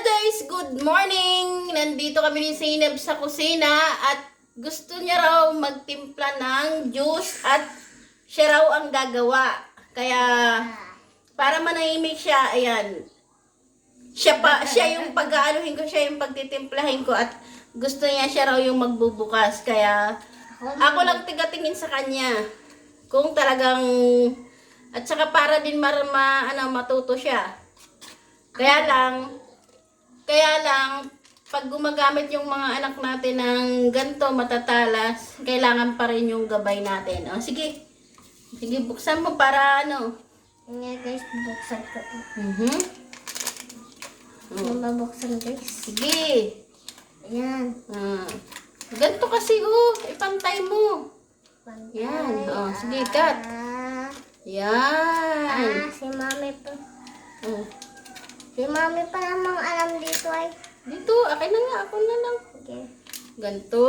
guys! Good morning! Nandito kami ni Zainab sa kusina at gusto niya raw magtimpla ng juice at siya raw ang gagawa. Kaya para manahimik siya, ayan. Siya yung pag-aanuhin ko, siya yung pagtitimplahin ko at gusto niya siya raw yung magbubukas. Kaya ako lang tigatingin sa kanya. Kung talagang at saka para din matuto siya. Kaya lang, pag gumagamit yung mga anak natin ng ganito matatalas, kailangan pa rin yung gabay natin. O, sige. Sige, buksan mo para ano. Nga guys, buksan ko. Oh. Mabuksan guys. Sige. Ayan. Ganito kasi, ipantay mo. Yan. O, sige, cut. Yan. Si mami pa. Oh. Si mami pa namang alam dito ay. Dito, akin na nga, ako na lang. Okay. Ganito.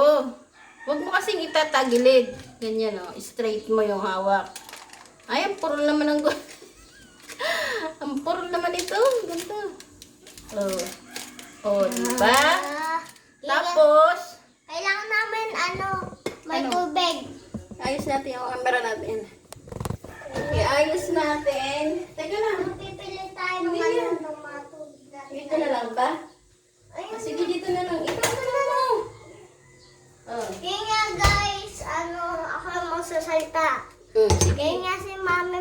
Huwag mo kasing itatagilid. Ganyan, straight mo yung hawak. Ay, ang purol naman ang ang purol naman ito. Ganito. Diba? Tapos, Kailangan namin may tubig. ayos natin yung camera natin. Okay, ayos natin. Teka lang. Pipili tayo ng Hindi. ng mga tubig natin. Dito na lang ba? Ayun. Sige, dito na lang. Ito na lang. Kaya nga guys, ako yung magsasalita. Sige. Kaya nga si mami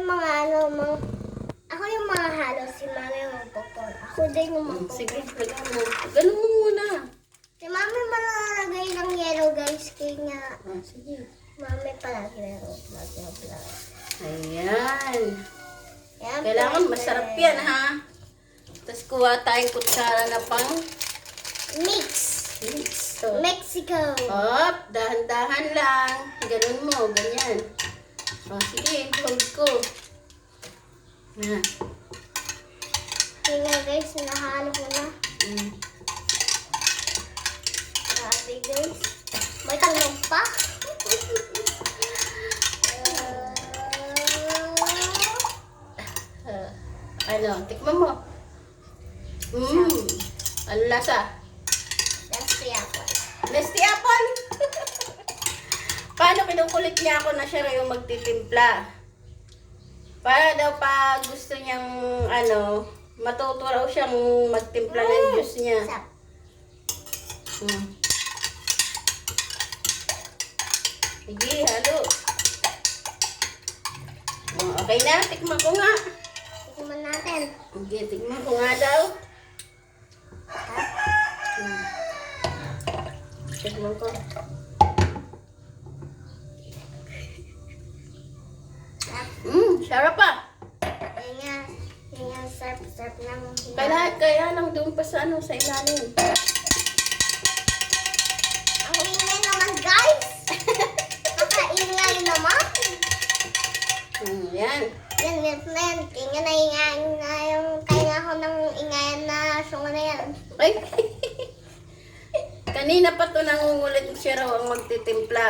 ako yung mga halos, si mami yung magpupor. Ako din yung magpupor. Sige, lagyan mo. Ganun mo muna. Si mami malalagay ng yellow guys, kaya nga Sige. mami palagi na yung Ayan. Yan, Kailangan pwede. masarap yan, ha? Tapos kuha tayong kutsara na pang Mix. mix. So, Mexico. dahan-dahan lang. Ganun mo, ganyan. Sige, hold ko. Yan. Kaya nga guys, nahalo ko na. Grabe guys. May talong pa. Tikman mo. Ano lasa? That's the apple. Nesty apple! Paano kinukulit niya ako na siya raw yung magtitimpla? Para daw pa gusto niyang matuto raw siyang magtimpla ng juice niya. Sarap. Sige, halo. Okay na, tikman ko nga. Tikman natin. Sige, tikman ko nga daw. Tikman ko. Sarap pa. Kaya nga, sarap ng Kaya lang doon pa sa ilalim. Ang ingay naman guys. Nakaingay naman. Yan. Yan. Kaya nga naingay na yung kaya ako ng ingayan na sunga na yan. Ay. Kanina pa to nangungulit siya raw ang magtitimpla.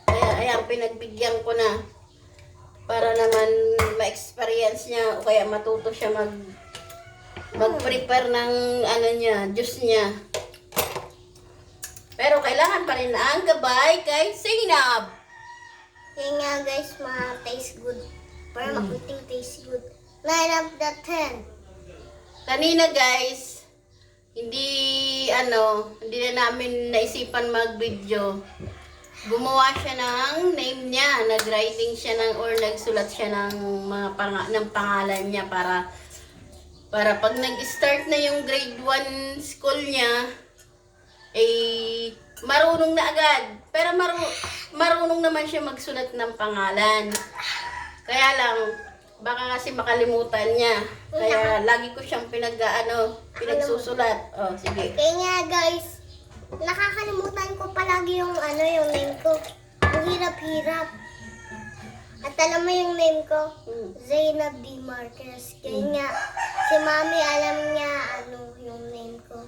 Kaya ayan, pinagbigyan ko na. Para naman ma-experience niya o kaya matuto siya mag-prepare ng juice niya. Pero kailangan pa rin na ang gabay kay Zainab. Kaya nga guys, taste good. Para makuting taste good. 9 out of 10. Kanina guys, hindi na namin naisipan mag-video. Gumawa siya ng name niya, nag-writing siya nagsulat siya ng mga pangalan niya para pag nag-start na yung grade 1 school niya, marunong na agad. Pero marunong naman siya magsulat ng pangalan. Kaya lang, baka kasi makalimutan niya. Kaya lagi ko siyang pinagsusulat. Sige. Kaya nga guys, nakakalimutan ko palagi yung name ko. Ang hirap-hirap. At alam mo yung name ko? Zainab D. Marquez. Kaya nga, si mami alam niya yung name ko.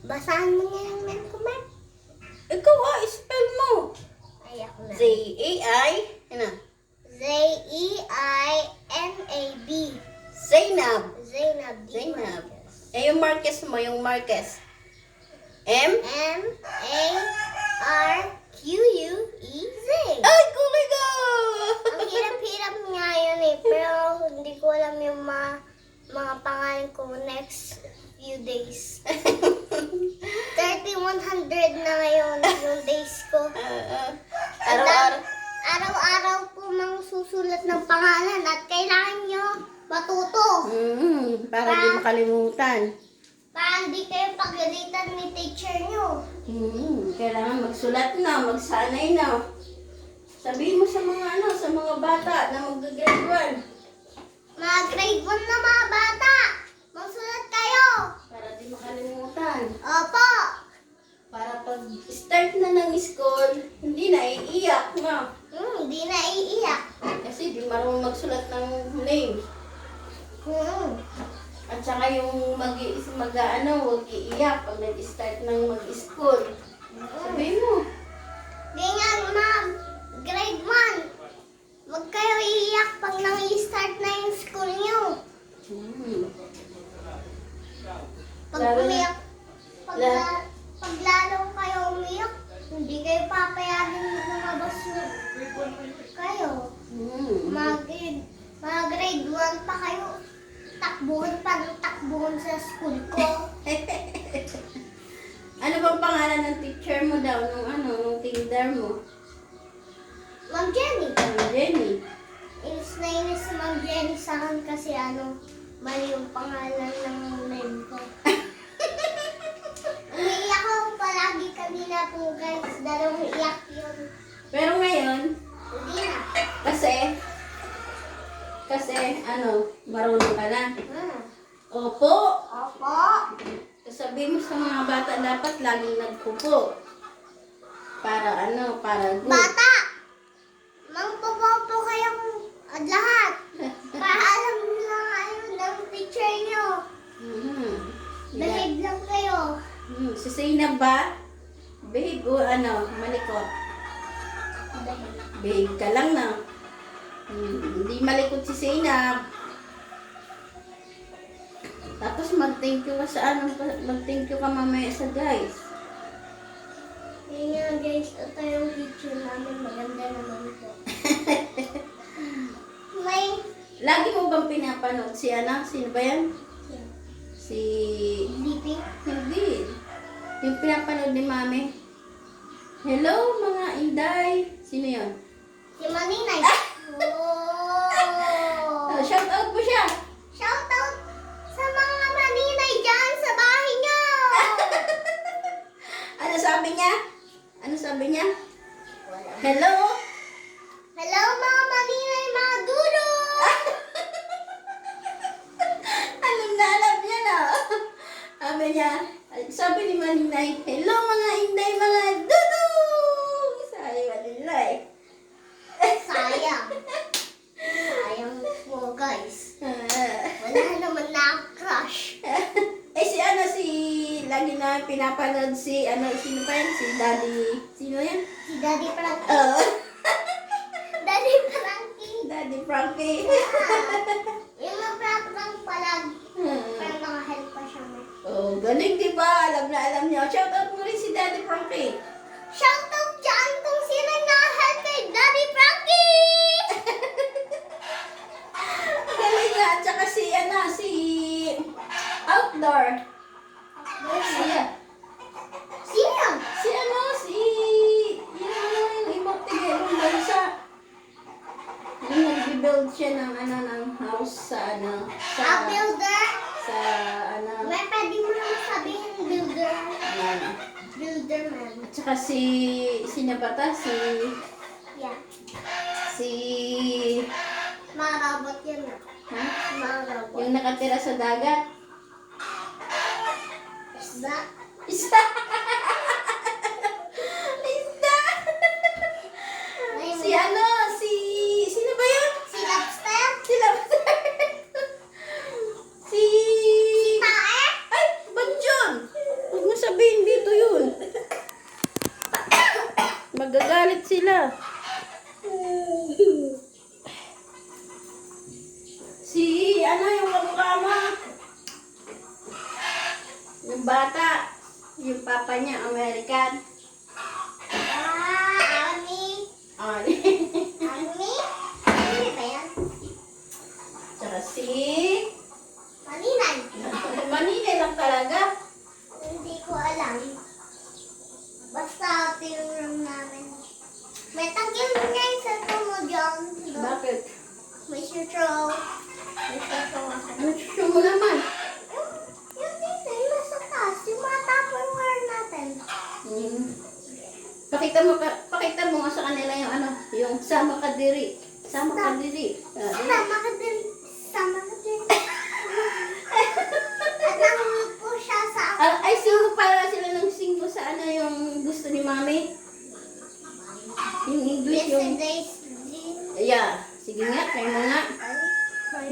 Basahan mo niya yung name ko, Ma'am. Ikaw spell mo. Ay, ako na. Z-A-I. Z-E-I-N-A-B. Zainab. Zainab D. Zainab. Marquez. Eh, yung Marquez mo, yung Marquez. M? M-A-R-Q-U-E-Z. Ay, kuliga! Ang hirap-hirap nga yun eh, pero hindi ko alam yung mga pangalan ko next few days. 3,100 na ngayon yung days ko. Araw-araw. Araw-araw po mang susulat ng pangalan at kailangan nyo matuto. Para di makalimutan. Para hindi kayo pagalitan ni teacher nyo. Kailangan magsulat na, magsanay na. Sabihin mo sa mga bata na mag-grade 1. Mga grade 1 na mga bata, magsulat kayo. Para di makalimutan. Opo. Para pag start na ng school, hindi na iiyak na. Hindi na iiyak. Kasi di marunong magsulat ng name. At saka yung huwag iiyak pag nag-start ng mag-school. Sabihin mo. Ganyan mga grade 1. Huwag kayo iiyak pag nang-i-start na yung school nyo. Pag Lalo na- umiyak, pag lalo kayo umiyak, hindi kayo papayagan lumabas kayo. Mga grade 1 pa kayo. Takbuhan sa school ko. Ano bang pangalan ng teacher mo daw nung kinder mo? Ma'am Jenny. Jenny. His name is Ma'am Jenny sa akin kasi mali yung pangalan ng name ko. Umiiyak ako palagi kanina po guys. Dalawang iyak yun. Pero ngayon, Hindi na. kasi marunong ka na. Opo. Opo. Sabihin mo sa mga bata dapat laging nagpupo. Para good. Bata! Mangpopo kayong lahat. Para alam nyo lang ng teacher nyo. Behave lang kayo. Si Zainab ba? Behave o malikot? Behave ka lang na. Hindi malikot si Zainab. Tapos mag-thank you ka mag-thank you ka mamaya sa guys. Yun nga guys, ito yung picture namin. Maganda naman po. May Lagi mo bang pinapanood sino ba yan? Si... sleeping. Hindi. Yung pinapanood ni Mami. Hello mga inday. Sino yun? Si Maninay. Oh! Shout out mo siya. Shout out sa mga Maninay dyan sa bahay nyo! Ano sabi niya? Wala. Hello? Hello mga Maninay, mga dulo! Alam niya na. Sabi ni Maninay, hello mga inday, mga dudong! Sabi ni Maninay. Sayang. Sayang po guys. Wala naman na ako crush. Lagi na pinapanood sino pa yan? Si Daddy, sino yan? Si Daddy Frankie. Oh, Daddy Frankie. Daddy Frankie. Yung nagpaprank palagi. Para makahelp pa siya. Oh, galing di ba? Alam niya. Shout out mo rin si Daddy Frankie. Shout out dyan kung sino nakahelp kay Daddy Frankie! Galing nga. At saka si Outdoor. Siya. Sino? Yung ibang tigilong bansa. Yung nag-build siya ng house sa Builder? sa May pwede mo naman sabihin builder. yan. Builder man. At saka sino ba ta? Yeah. Si Mga robot yun na. ha? Mga robot. Yung nakatira sa dagat. Isda? Isda! Isda! Ay, Sino ba yun? Si Lobster? Sila si Tae? Ay, ba't yun? Huwag mo sabihin dito yun. Magagalit sila. Si yung kamukha mo. bata. Yung papa niya, American. Ami. Ani. Ami? Ano ba yan? Tsaka si... Maninay. Manila lang talaga. Hindi ko alam. Basta ito yung room namin. May tangkil nga yung cellphone mo dyan. Bakit? May sutraw. May sutraw ako. Ano gusto mo naman? Yung dito, yung nasa taas. Yung mga tupperware natin. Pakita mo nga sa kanila yung ano, yung sama ka diri. Sama ka diri. Sama ka din. Sama ka din. At nahulog po siya sa ako. Ay, singko para sila ng singko sa ano yung gusto ni mami. Yung English yung... Yesterday's dream. Yeah. Sige nga, try mo nga.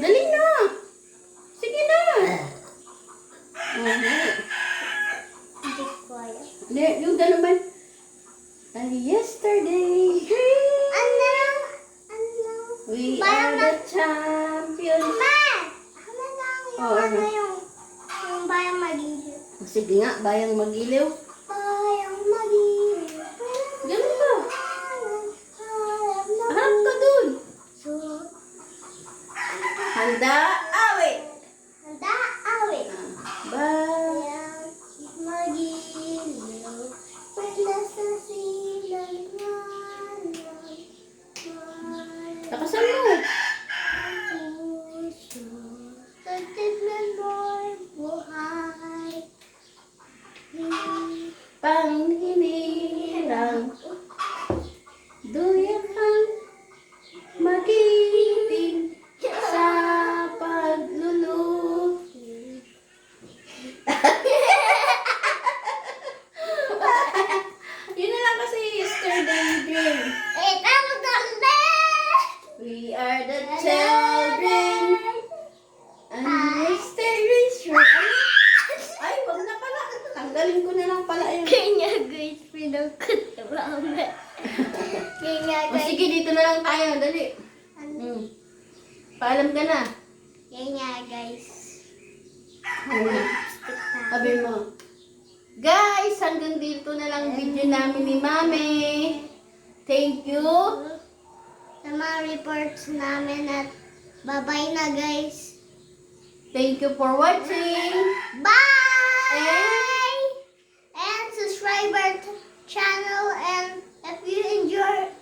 Dali na. Sige na. Hindi ko alam. Hindi, yung gano'n ba? Yesterday dream. Ano? We Parang are the champions. Ma! Ano lang yung Oh, ano? yung bayang magiging. Sige nga, bayang magiliw. Bayang magiging. Ganun ba? Harap ka dun. So, Handa, awit. handa, awit. Bye. Bayang magiging. Wala sa silanganan. Takasan mo. Sa tignan mo'y buhay. Panghinirang duyahan magiting sa paglulu. Yun na lang kasi yesterday dream. Eh, tawag na We are the children and yesterday's dream. Ay, wag na pala. Tanggalin ko na lang pala yun. Kanya guys, pinagkatawa. Kanya O sige, dito na lang tayo. Dali. Paalam ka na. Kanya guys. Sabi mo. Guys, hanggang dito na lang video namin ni Mami. Thank you. Sa mga reports namin at bye-bye na guys. Thank you for watching. Bye! And subscribe our channel, and if you enjoy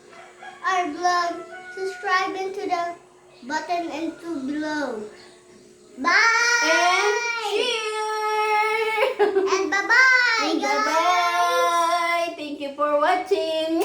our vlog, subscribe into the button into below. Bye! And share. And bye-bye, guys! Bye-bye. Thank you for watching.